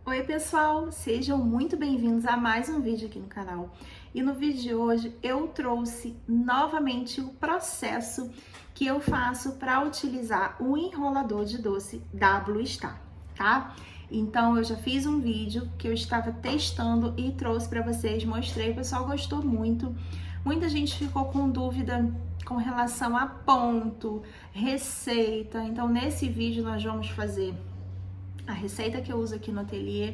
Oi pessoal, sejam muito bem-vindos a mais um vídeo aqui no canal. E no vídeo de hoje eu trouxe novamente o processo que eu faço para utilizar o enrolador de doce da Blue Star, tá? Então eu já fiz um vídeo que eu estava testando e trouxe para vocês, mostrei, o pessoal gostou muito. Muita gente ficou com dúvida com relação a ponto, receita. Então nesse vídeo nós vamos fazer a receita que eu uso aqui no ateliê,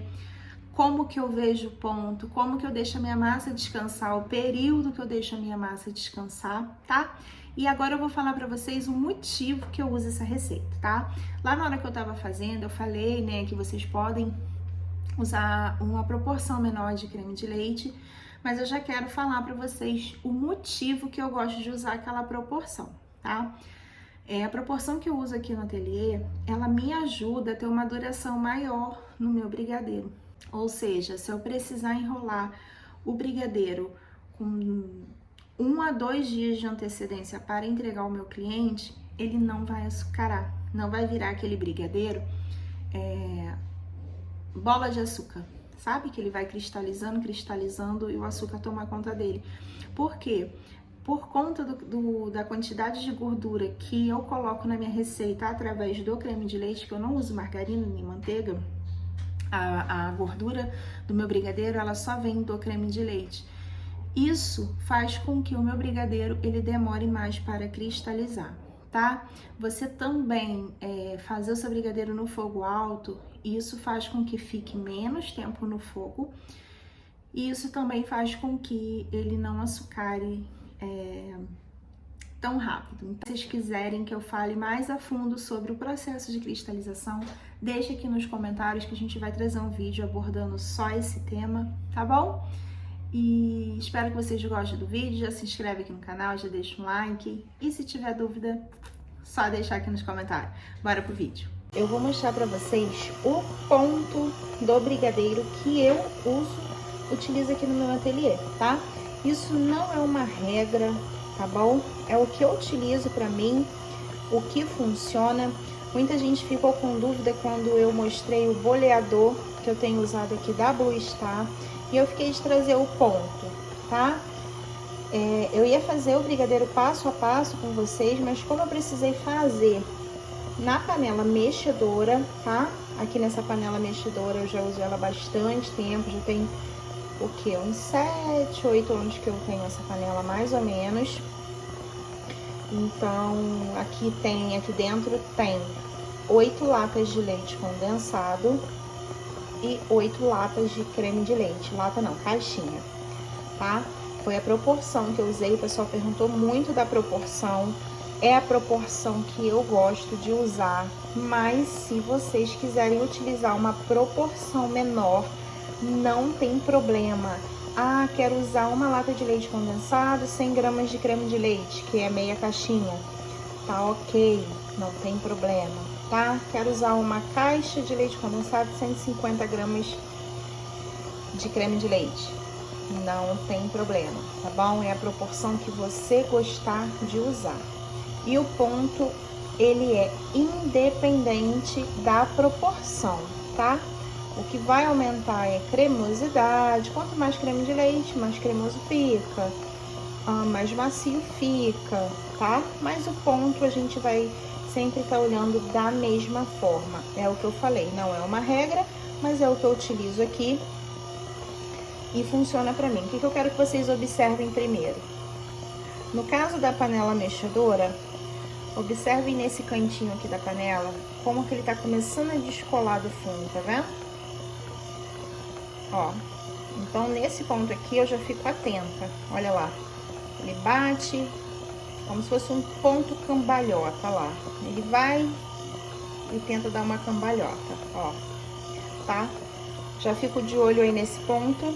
como que eu vejo o ponto, como que eu deixo a minha massa descansar, o período que eu deixo a minha massa descansar, tá? E agora eu vou falar pra vocês o motivo que eu uso essa receita, tá? Lá na hora que eu tava fazendo, eu falei, né, que vocês podem usar uma proporção menor de creme de leite, mas eu já quero falar pra vocês o motivo que eu gosto de usar aquela proporção, tá? A proporção que eu uso aqui no ateliê, ela me ajuda a ter uma duração maior no meu brigadeiro. Ou seja, se eu precisar enrolar o brigadeiro com 1 a 2 dias de antecedência para entregar ao meu cliente, ele não vai açucarar, não vai virar aquele brigadeiro bola de açúcar. Sabe que ele vai cristalizando, cristalizando e o açúcar toma conta dele. Por quê? Por conta da quantidade de gordura que eu coloco na minha receita através do creme de leite, que eu não uso margarina nem manteiga, a gordura do meu brigadeiro, ela só vem do creme de leite. Isso faz com que o meu brigadeiro, ele demore mais para cristalizar, tá? Você também fazer o seu brigadeiro no fogo alto, isso faz com que fique menos tempo no fogo, e isso também faz com que ele não açucare tão rápido. Então, se vocês quiserem que eu fale mais a fundo sobre o processo de cristalização, deixa aqui nos comentários que a gente vai trazer um vídeo abordando só esse tema, tá bom? E espero que vocês gostem do vídeo, já se inscreve aqui no canal, já deixa um like, e se tiver dúvida, só deixar aqui nos comentários. Bora pro vídeo. Eu vou mostrar pra vocês o ponto do brigadeiro que eu utilizo aqui no meu ateliê, tá? Isso não é uma regra, tá bom? É o que eu utilizo pra mim, o que funciona. Muita gente ficou com dúvida quando eu mostrei o boleador que eu tenho usado aqui da Blue Star, e eu fiquei de trazer o ponto, tá? Eu ia fazer o brigadeiro passo a passo com vocês, mas como eu precisei fazer na panela mexedora, tá? Aqui nessa panela mexedora eu já uso ela há bastante tempo, já tem o que? Uns 7, 8 anos que eu tenho essa panela, mais ou menos. Então, aqui dentro tem 8 latas de leite condensado e 8 latas de creme de leite. Lata não, caixinha, tá? Foi a proporção que eu usei, o pessoal perguntou muito da proporção. É a proporção que eu gosto de usar, mas se vocês quiserem utilizar uma proporção menor, não tem problema. Ah, quero usar uma lata de leite condensado, 100 gramas de creme de leite, que é meia caixinha. Tá ok, não tem problema, tá? Quero usar uma caixa de leite condensado, 150 gramas de creme de leite. Não tem problema, tá bom? É a proporção que você gostar de usar. E o ponto, ele é independente da proporção, tá? O que vai aumentar é cremosidade. Quanto mais creme de leite, mais cremoso fica, mais macio fica, tá? Mas o ponto a gente vai sempre estar olhando da mesma forma. É o que eu falei, não é uma regra, mas é o que eu utilizo aqui e funciona pra mim. O que eu quero que vocês observem primeiro? No caso da panela mexedora, observem nesse cantinho aqui da panela, como que ele tá começando a descolar do fundo, tá vendo? Ó, então nesse ponto aqui eu já fico atenta, olha lá. Ele bate como se fosse um ponto cambalhota lá. Ele vai e tenta dar uma cambalhota, ó, tá? Já fico de olho aí nesse ponto.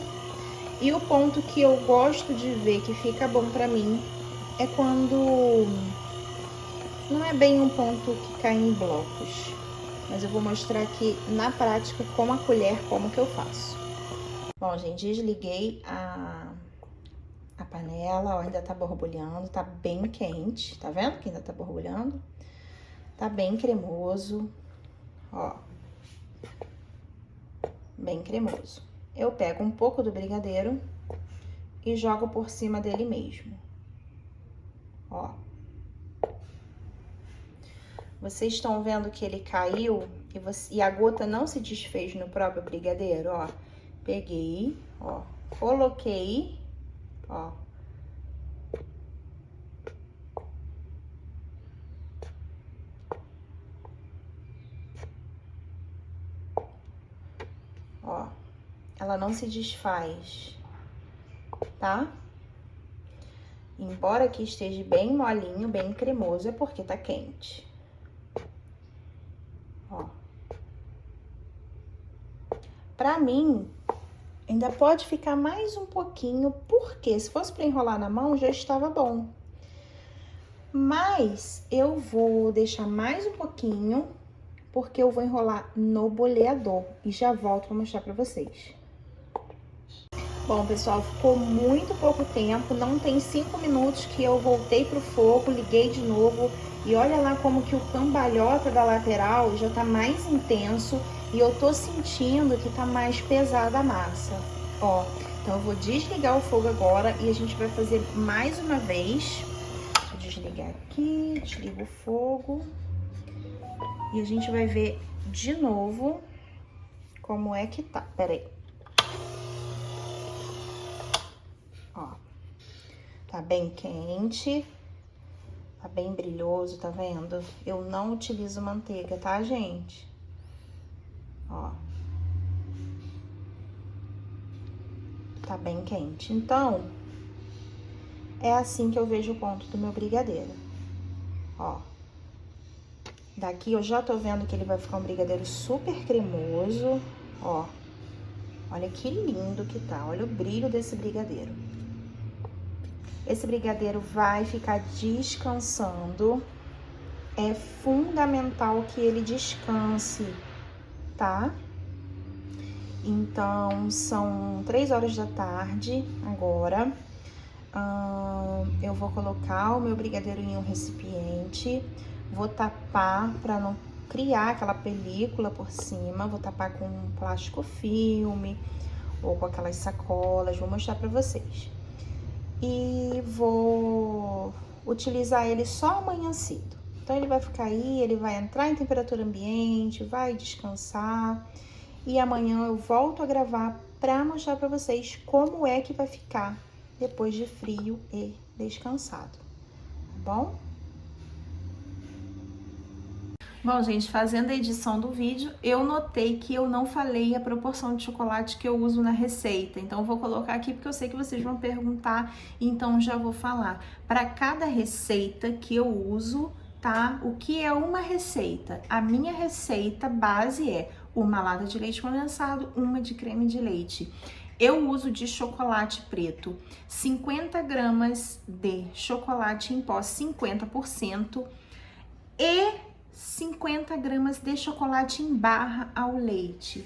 E o ponto que eu gosto de ver que fica bom pra mim é quando não é bem um ponto que cai em blocos, mas eu vou mostrar aqui na prática com a colher como que eu faço. Bom, gente, desliguei a panela, ó, ainda tá borbulhando, tá bem quente, tá vendo que ainda tá borbulhando? Tá bem cremoso, ó. bem cremoso. Eu pego um pouco do brigadeiro e jogo por cima dele mesmo. Ó. Vocês estão vendo que ele caiu e a gota não se desfez no próprio brigadeiro, ó. Peguei, ó, coloquei, ó. Ó, ela não se desfaz, tá? Embora aqui esteja bem molinho, bem cremoso, é porque tá quente. Ó. Pra mim, ainda pode ficar mais um pouquinho, porque se fosse pra enrolar na mão, já estava bom. Mas eu vou deixar mais um pouquinho, porque eu vou enrolar no boleador e já volto pra mostrar pra vocês. Bom, pessoal, ficou muito pouco tempo, não tem 5 minutos que eu voltei pro fogo, liguei de novo e olha lá como que o cambalhota da lateral já tá mais intenso e eu tô sentindo que tá mais pesada a massa, ó. Então eu vou desligar o fogo agora e a gente vai fazer mais uma vez. Deixa eu desligar aqui, desligo o fogo e a gente vai ver de novo como é que tá. Pera aí. Ó, tá bem quente, tá bem brilhoso, tá vendo? Eu não utilizo manteiga, tá, gente? Ó. Tá bem quente. Então, é assim que eu vejo o ponto do meu brigadeiro. Ó. Daqui eu já tô vendo que ele vai ficar um brigadeiro super cremoso, ó. Olha que lindo que tá, olha o brilho desse brigadeiro. Esse brigadeiro vai ficar descansando. É fundamental que ele descanse, tá? Então, são 3 horas da tarde agora. Eu vou colocar o meu brigadeiro em um recipiente. Vou tapar para não criar aquela película por cima. Vou tapar com um plástico filme ou com aquelas sacolas. Vou mostrar para vocês. E vou utilizar ele só amanhã cedo. Então, ele vai ficar aí, ele vai entrar em temperatura ambiente, vai descansar. E amanhã eu volto a gravar para mostrar para vocês como é que vai ficar depois de frio e descansado, tá bom? Bom, gente, fazendo a edição do vídeo, eu notei que eu não falei a proporção de chocolate que eu uso na receita. Então, eu vou colocar aqui porque eu sei que vocês vão perguntar, então já vou falar. Para cada receita que eu uso, tá? O que é uma receita? A minha receita base é uma lata de leite condensado, uma de creme de leite. Eu uso de chocolate preto 50 gramas de chocolate em pó 50% e 50 gramas de chocolate em barra ao leite.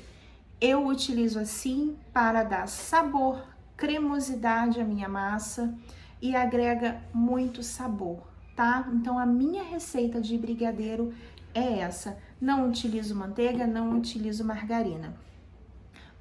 Eu utilizo assim para dar sabor, cremosidade à minha massa e agrega muito sabor, tá? Então, a minha receita de brigadeiro é essa. Não utilizo manteiga, não utilizo margarina.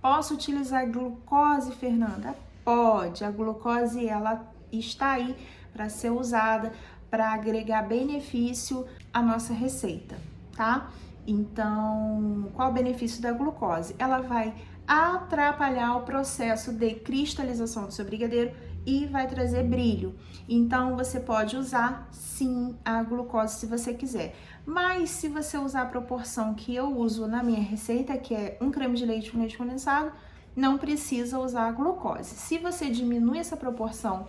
Posso utilizar glucose, Fernanda? Pode. A glucose, ela está aí para ser usada para agregar benefício à nossa receita, tá? Então, qual o benefício da glucose? Ela vai atrapalhar o processo de cristalização do seu brigadeiro e vai trazer brilho. Então, você pode usar, sim, a glucose se você quiser. Mas, se você usar a proporção que eu uso na minha receita, que é um creme de leite com leite condensado, não precisa usar a glucose. Se você diminui essa proporção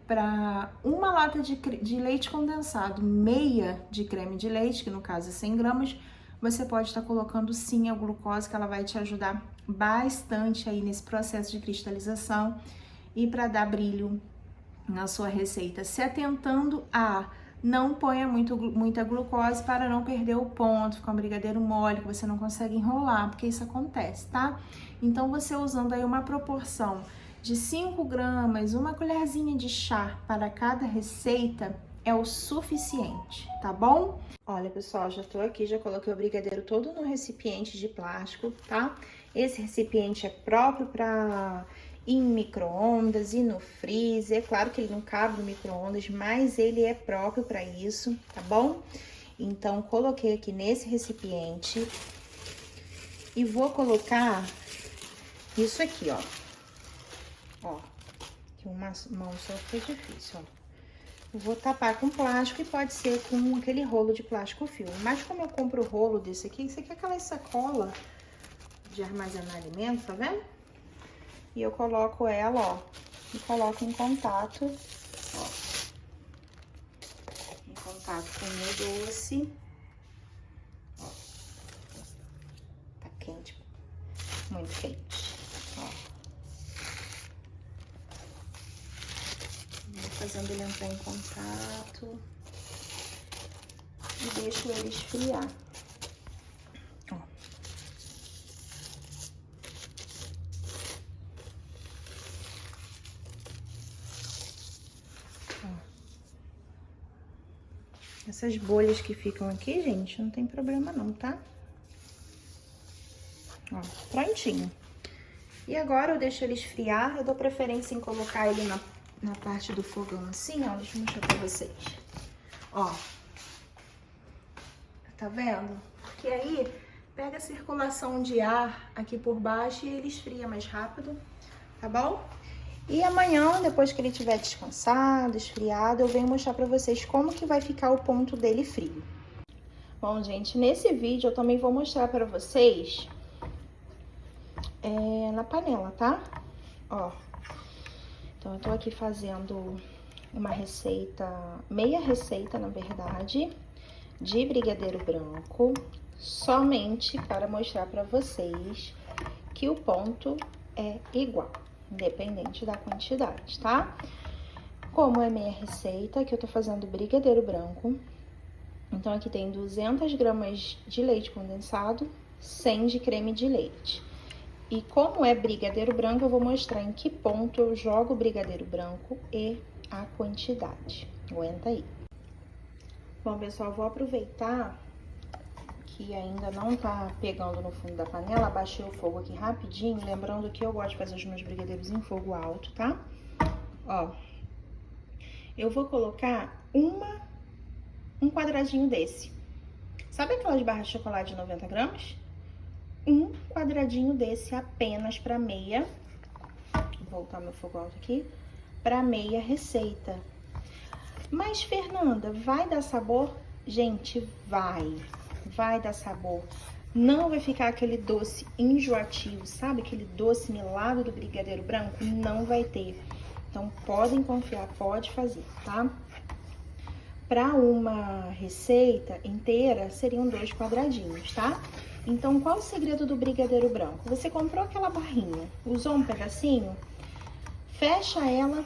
para uma lata de leite condensado, meia de creme de leite, que no caso é 100 gramas, você pode estar colocando sim a glucose, que ela vai te ajudar bastante aí nesse processo de cristalização e para dar brilho na sua receita, se atentando a não ponha muita glucose para não perder o ponto, ficar um brigadeiro mole que você não consegue enrolar, porque isso acontece, tá? Então, você usando aí uma proporção de 5 gramas, uma colherzinha de chá para cada receita é o suficiente, tá bom? Olha, pessoal, já tô aqui, já coloquei o brigadeiro todo no recipiente de plástico, tá? Esse recipiente é próprio para ir em micro-ondas e no freezer. É claro que ele não cabe no micro-ondas, mas ele é próprio para isso, tá bom? Então, coloquei aqui nesse recipiente e vou colocar isso aqui, ó. Ó, que uma mão só fica difícil, ó. Eu vou tapar com plástico e pode ser com aquele rolo de plástico filme. Mas como eu compro o rolo desse aqui, isso aqui é aquela sacola de armazenar alimentos, tá vendo? E eu coloco ela, ó, e coloco em contato, ó, em contato com o meu doce. Ó, tá quente, muito quente, ó. Vou fazendo ele entrar em contato e deixo ele esfriar. Ó. Essas bolhas que ficam aqui, gente, não tem problema não, tá? Ó, prontinho. E agora eu deixo ele esfriar. Eu dou preferência em colocar ele na parte do fogão assim, ó. Deixa eu mostrar pra vocês. Ó. Tá vendo? Porque aí pega a circulação de ar aqui por baixo e ele esfria mais rápido, tá bom? E amanhã, depois que ele tiver descansado, esfriado, eu venho mostrar pra vocês como que vai ficar o ponto dele frio. Bom, gente, nesse vídeo eu também vou mostrar pra vocês na panela, tá? Ó, então eu tô aqui fazendo uma receita, meia receita, na verdade, de brigadeiro branco, somente para mostrar pra vocês que o ponto é igual, independente da quantidade, tá? Como é meia receita, que eu tô fazendo brigadeiro branco, então aqui tem 200 gramas de leite condensado, 100 de creme de leite. E como é brigadeiro branco, eu vou mostrar em que ponto eu jogo o brigadeiro branco e a quantidade. Aguenta aí. Bom, pessoal, vou aproveitar que ainda não tá pegando no fundo da panela, abaixei o fogo aqui rapidinho, lembrando que eu gosto de fazer os meus brigadeiros em fogo alto, tá? Ó, eu vou colocar um quadradinho desse. Sabe aquelas barras de chocolate de 90 gramas? Um quadradinho desse apenas para meia, vou voltar meu fogo alto aqui, para meia receita. Mas, Fernanda, vai dar sabor? Gente, vai dar sabor. Não vai ficar aquele doce enjoativo, sabe? Aquele doce melado do brigadeiro branco, não vai ter. Então, podem confiar, pode fazer, tá? Para uma receita inteira, seriam 2 quadradinhos, tá? Então, qual o segredo do brigadeiro branco? Você comprou aquela barrinha, usou um pedacinho, fecha ela,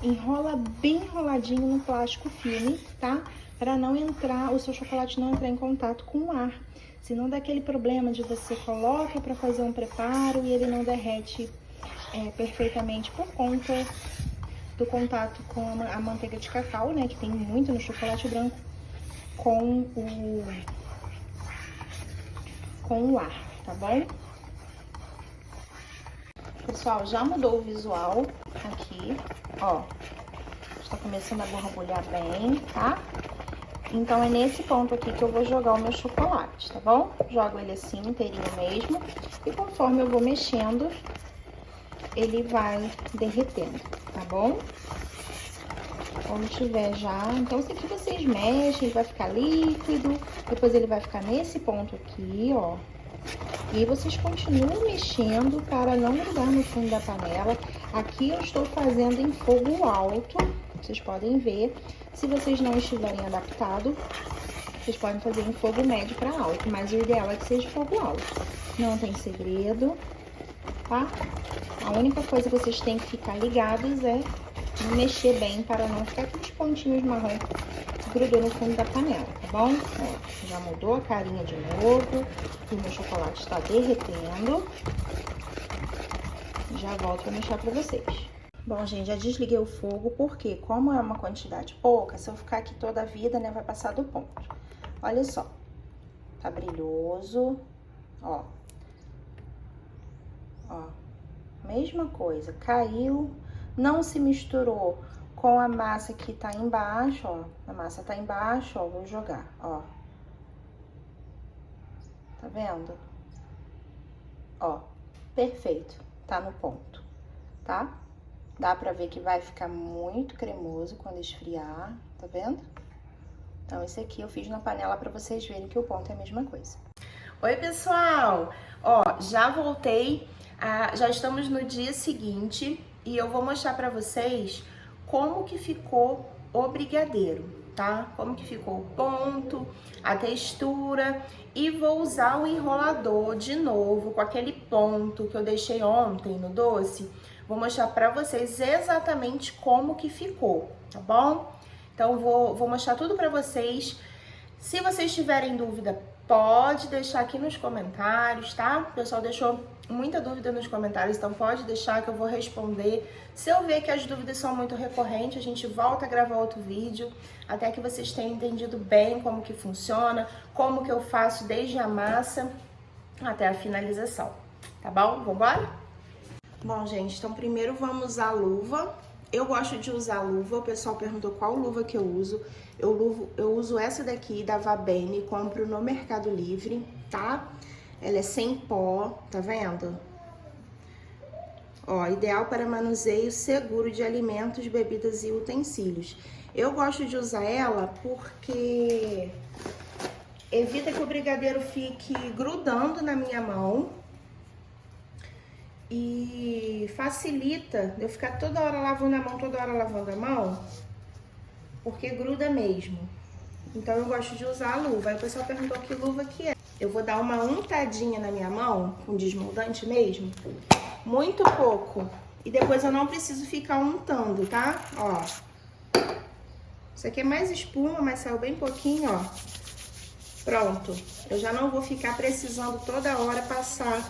enrola bem enroladinho no plástico filme, tá? Para não entrar, o seu chocolate não entrar em contato com o ar. Senão dá aquele problema de você coloca para fazer um preparo e ele não derrete perfeitamente por conta do contato com a manteiga de cacau, né? Que tem muito no chocolate branco com o ar, tá bom? Pessoal, já mudou o visual aqui, ó. Está começando a borbulhar bem, tá? Então, é nesse ponto aqui que eu vou jogar o meu chocolate, tá bom? Jogo ele assim, inteirinho mesmo. E conforme eu vou mexendo, ele vai derretendo, tá bom? Quando tiver já... Então, isso aqui vocês mexem, ele vai ficar líquido. Depois ele vai ficar nesse ponto aqui, ó. E aí vocês continuam mexendo para não grudar no fundo da panela. Aqui eu estou fazendo em fogo alto, vocês podem ver. Se vocês não estiverem adaptados, vocês podem fazer em fogo médio para alto, mas o ideal é que seja fogo alto. Não tem segredo, tá? A única coisa que vocês têm que ficar ligados é mexer bem para não ficar aqueles pontinhos marrom que grudou no fundo da panela, tá bom? Ó, já mudou a carinha de novo, o meu chocolate está derretendo. Já volto para mostrar para vocês. Bom, gente, já desliguei o fogo, porque como é uma quantidade pouca, se eu ficar aqui toda a vida, né, vai passar do ponto. Olha só, tá brilhoso, ó. ó. Mesma coisa, caiu, não se misturou com a massa que tá embaixo, ó. A massa tá embaixo, ó, vou jogar, ó. Tá vendo? Ó, perfeito, tá no ponto, tá? Dá pra ver que vai ficar muito cremoso quando esfriar, tá vendo? Então, esse aqui eu fiz na panela pra vocês verem que o ponto é a mesma coisa. Oi, pessoal! Ó, já voltei, já estamos no dia seguinte e eu vou mostrar pra vocês como que ficou o brigadeiro, tá? Como que ficou o ponto, a textura, e vou usar o enrolador de novo com aquele ponto que eu deixei ontem no doce. Vou mostrar pra vocês exatamente como que ficou, tá bom? Então, vou mostrar tudo pra vocês. Se vocês tiverem dúvida, pode deixar aqui nos comentários, tá? O pessoal deixou muita dúvida nos comentários, então pode deixar que eu vou responder. Se eu ver que as dúvidas são muito recorrentes, a gente volta a gravar outro vídeo, até que vocês tenham entendido bem como que funciona, como que eu faço desde a massa até a finalização, tá bom? Vambora? Bom, gente, então primeiro vamos usar a luva. Eu gosto de usar luva, o pessoal perguntou qual luva que eu uso. Eu uso essa daqui da Vabene, compro no Mercado Livre, tá? Ela é sem pó, tá vendo? Ó, ideal para manuseio seguro de alimentos, bebidas e utensílios. Eu gosto de usar ela porque evita que o brigadeiro fique grudando na minha mão. E facilita eu ficar toda hora lavando a mão, porque gruda mesmo. Então eu gosto de usar a luva. Aí o pessoal perguntou que luva que é. Eu vou dar uma untadinha na minha mão, com desmoldante mesmo, muito pouco. E depois eu não preciso ficar untando, tá? Ó. Isso aqui é mais espuma, mas saiu bem pouquinho, ó. Pronto. Eu já não vou ficar precisando toda hora passar.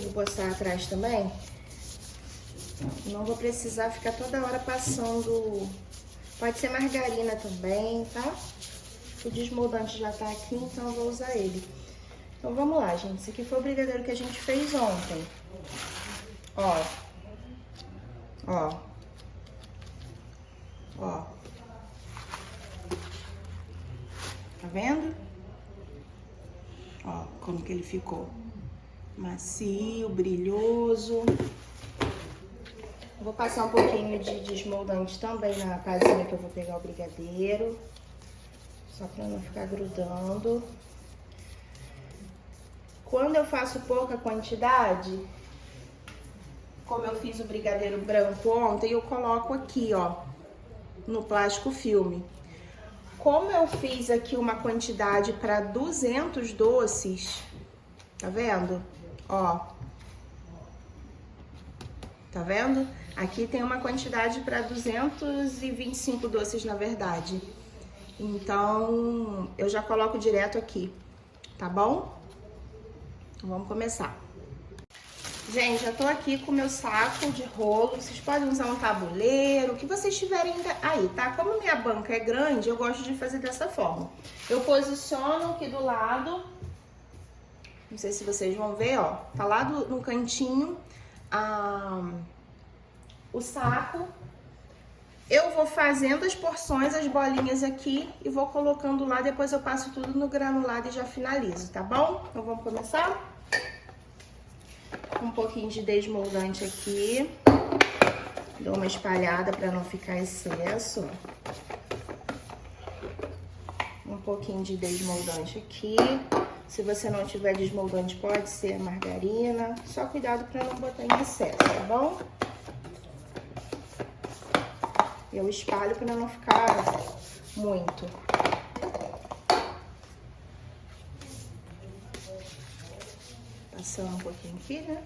Vou passar atrás também. Não vou precisar ficar toda hora passando. Pode ser margarina também, tá? O desmoldante já tá aqui, então eu vou usar ele. Então vamos lá, gente. Esse aqui foi o brigadeiro que a gente fez ontem. Ó. Ó. Ó. Tá vendo? Ó, como que ele ficou. Macio, brilhoso. Vou passar um pouquinho de desmoldante também na casinha que eu vou pegar o brigadeiro. Só pra não ficar grudando. Quando eu faço pouca quantidade, como eu fiz o brigadeiro branco ontem, eu coloco aqui, ó, no plástico filme. Como eu fiz aqui uma quantidade para 200 doces, tá vendo? Ó, tá vendo? Aqui tem uma quantidade para 225 doces, na verdade. Então, eu já coloco direto aqui, tá bom? Então, vamos começar. Gente, já tô aqui com o meu saco de rolo. Vocês podem usar um tabuleiro, o que vocês tiverem aí, tá? Como minha banca é grande, eu gosto de fazer dessa forma. Eu posiciono aqui do lado. Não sei se vocês vão ver, ó. Tá lá no cantinho o saco. Eu vou fazendo as porções, as bolinhas aqui e vou colocando lá. Depois eu passo tudo no granulado e já finalizo, tá bom? Então vamos começar? Um pouquinho de desmoldante aqui. Dou uma espalhada para não ficar excesso. Um pouquinho de desmoldante aqui. Se você não tiver desmoldante, pode ser a margarina. Só cuidado para não botar em excesso, tá bom? Eu espalho para não ficar muito. Passando um pouquinho aqui, né?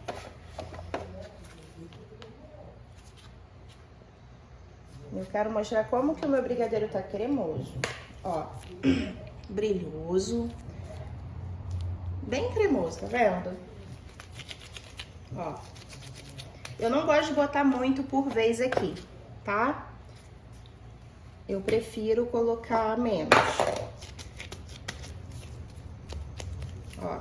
Eu quero mostrar como que o meu brigadeiro tá cremoso. Ó, brilhoso. Bem cremoso, tá vendo? Ó. Eu não gosto de botar muito por vez aqui, tá? Eu prefiro colocar menos. Ó.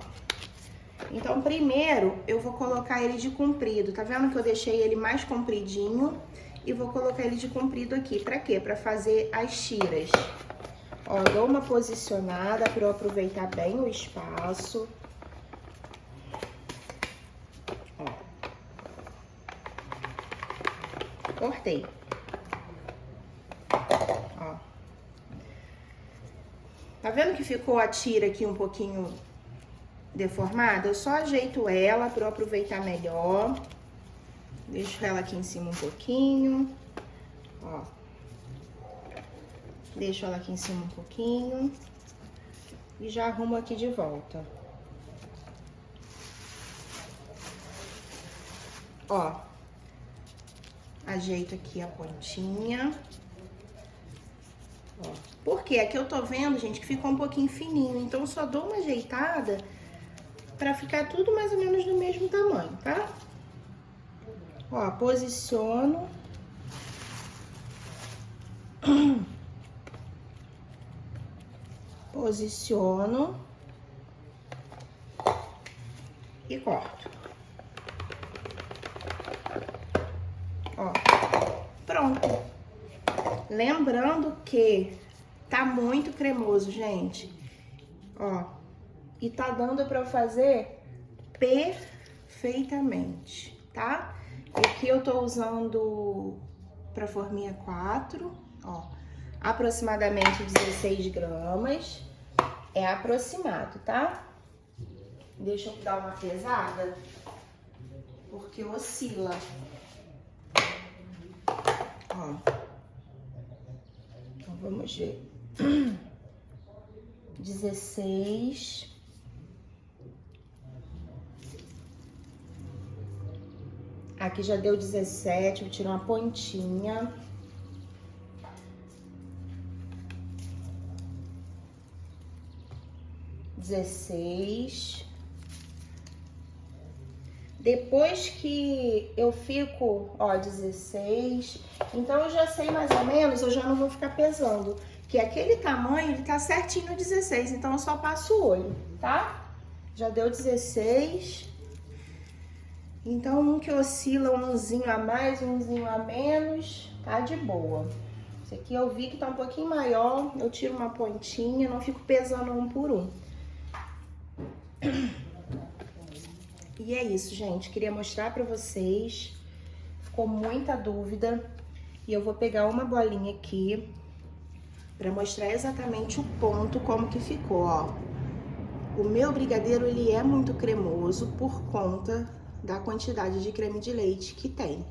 Então, primeiro, eu vou colocar ele de comprido. Tá vendo que eu deixei ele mais compridinho? E vou colocar ele de comprido aqui. Pra quê? Pra fazer as tiras. Ó, dou uma posicionada pra eu aproveitar bem o espaço. Ó. Cortei. Ó. Tá vendo que ficou a tira aqui um pouquinho deformada? Eu só ajeito ela pra eu aproveitar melhor. Deixo ela aqui em cima um pouquinho. Ó. Deixo ela aqui em cima um pouquinho. E já arrumo aqui de volta. Ó. Ajeito aqui a pontinha. Ó. Porque aqui eu tô vendo, gente, que ficou um pouquinho fininho. Então, eu só dou uma ajeitada pra ficar tudo mais ou menos do mesmo tamanho, tá? Ó, posiciono. Posiciono. E corto. Ó, pronto. Lembrando que tá muito cremoso, gente. Ó, e tá dando pra eu fazer perfeitamente, tá? Aqui eu tô usando pra forminha 4, ó, aproximadamente 16 gramas. É aproximado, tá? Deixa eu dar uma pesada, porque oscila. Ó. Então, vamos ver. 16. Aqui já deu 17, vou tirar uma pontinha. Depois que eu fico, ó, 16, então eu já sei mais ou menos, eu já não vou ficar pesando, que aquele tamanho, ele tá certinho no 16, então eu só passo o olho, tá? Já deu 16, então um que oscila umzinho a mais, umzinho a menos, tá de boa. Esse aqui eu vi que tá um pouquinho maior, eu tiro uma pontinha, não fico pesando um por um. E é isso, gente. Queria mostrar pra vocês. Ficou muita dúvida. E eu vou pegar uma bolinha aqui pra mostrar exatamente o ponto, como que ficou, ó. O meu brigadeiro, ele é muito cremoso por conta da quantidade de creme de leite que tem,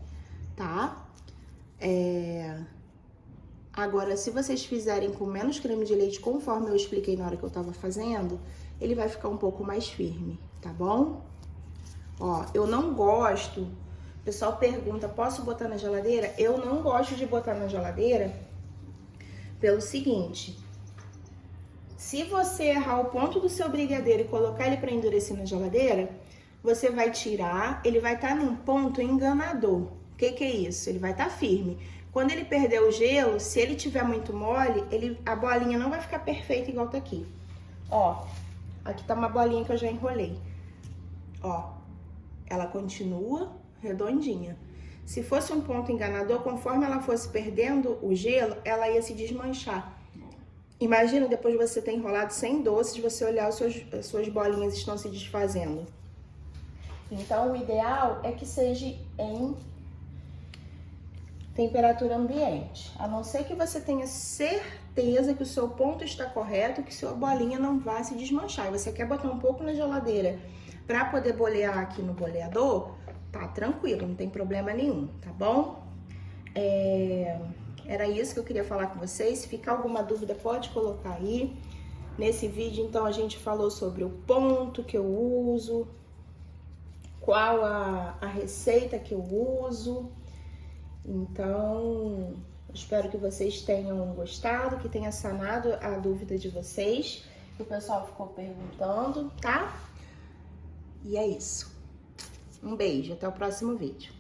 tá? Agora, se vocês fizerem com menos creme de leite, conforme eu expliquei na hora que eu tava fazendo, ele vai ficar um pouco mais firme, tá bom? Ó, eu não gosto, o pessoal pergunta, posso botar na geladeira? Eu não gosto de botar na geladeira pelo seguinte, se você errar o ponto do seu brigadeiro e colocar ele para endurecer na geladeira, você vai tirar, ele vai estar num ponto enganador. O que que é isso? Ele vai estar firme. Quando ele perder o gelo, se ele tiver muito mole, a bolinha não vai ficar perfeita igual tá aqui. Ó, aqui tá uma bolinha que eu já enrolei. Ó. Ela continua redondinha. Se fosse um ponto enganador, conforme ela fosse perdendo o gelo, ela ia se desmanchar. Imagina depois de você ter enrolado sem doces, você olhar as suas bolinhas estão se desfazendo. Então, o ideal é que seja em temperatura ambiente. A não ser que você tenha certeza que o seu ponto está correto, que sua bolinha não vai se desmanchar. E você quer botar um pouco na geladeira para poder bolear aqui no boleador, tá tranquilo, não tem problema nenhum, tá bom? Era isso que eu queria falar com vocês. Se ficar alguma dúvida, pode colocar aí. Nesse vídeo, então, a gente falou sobre o ponto que eu uso, qual a receita que eu uso. Então, espero que vocês tenham gostado, que tenha sanado a dúvida de vocês, que o pessoal ficou perguntando, tá? E é isso. Um beijo, até o próximo vídeo.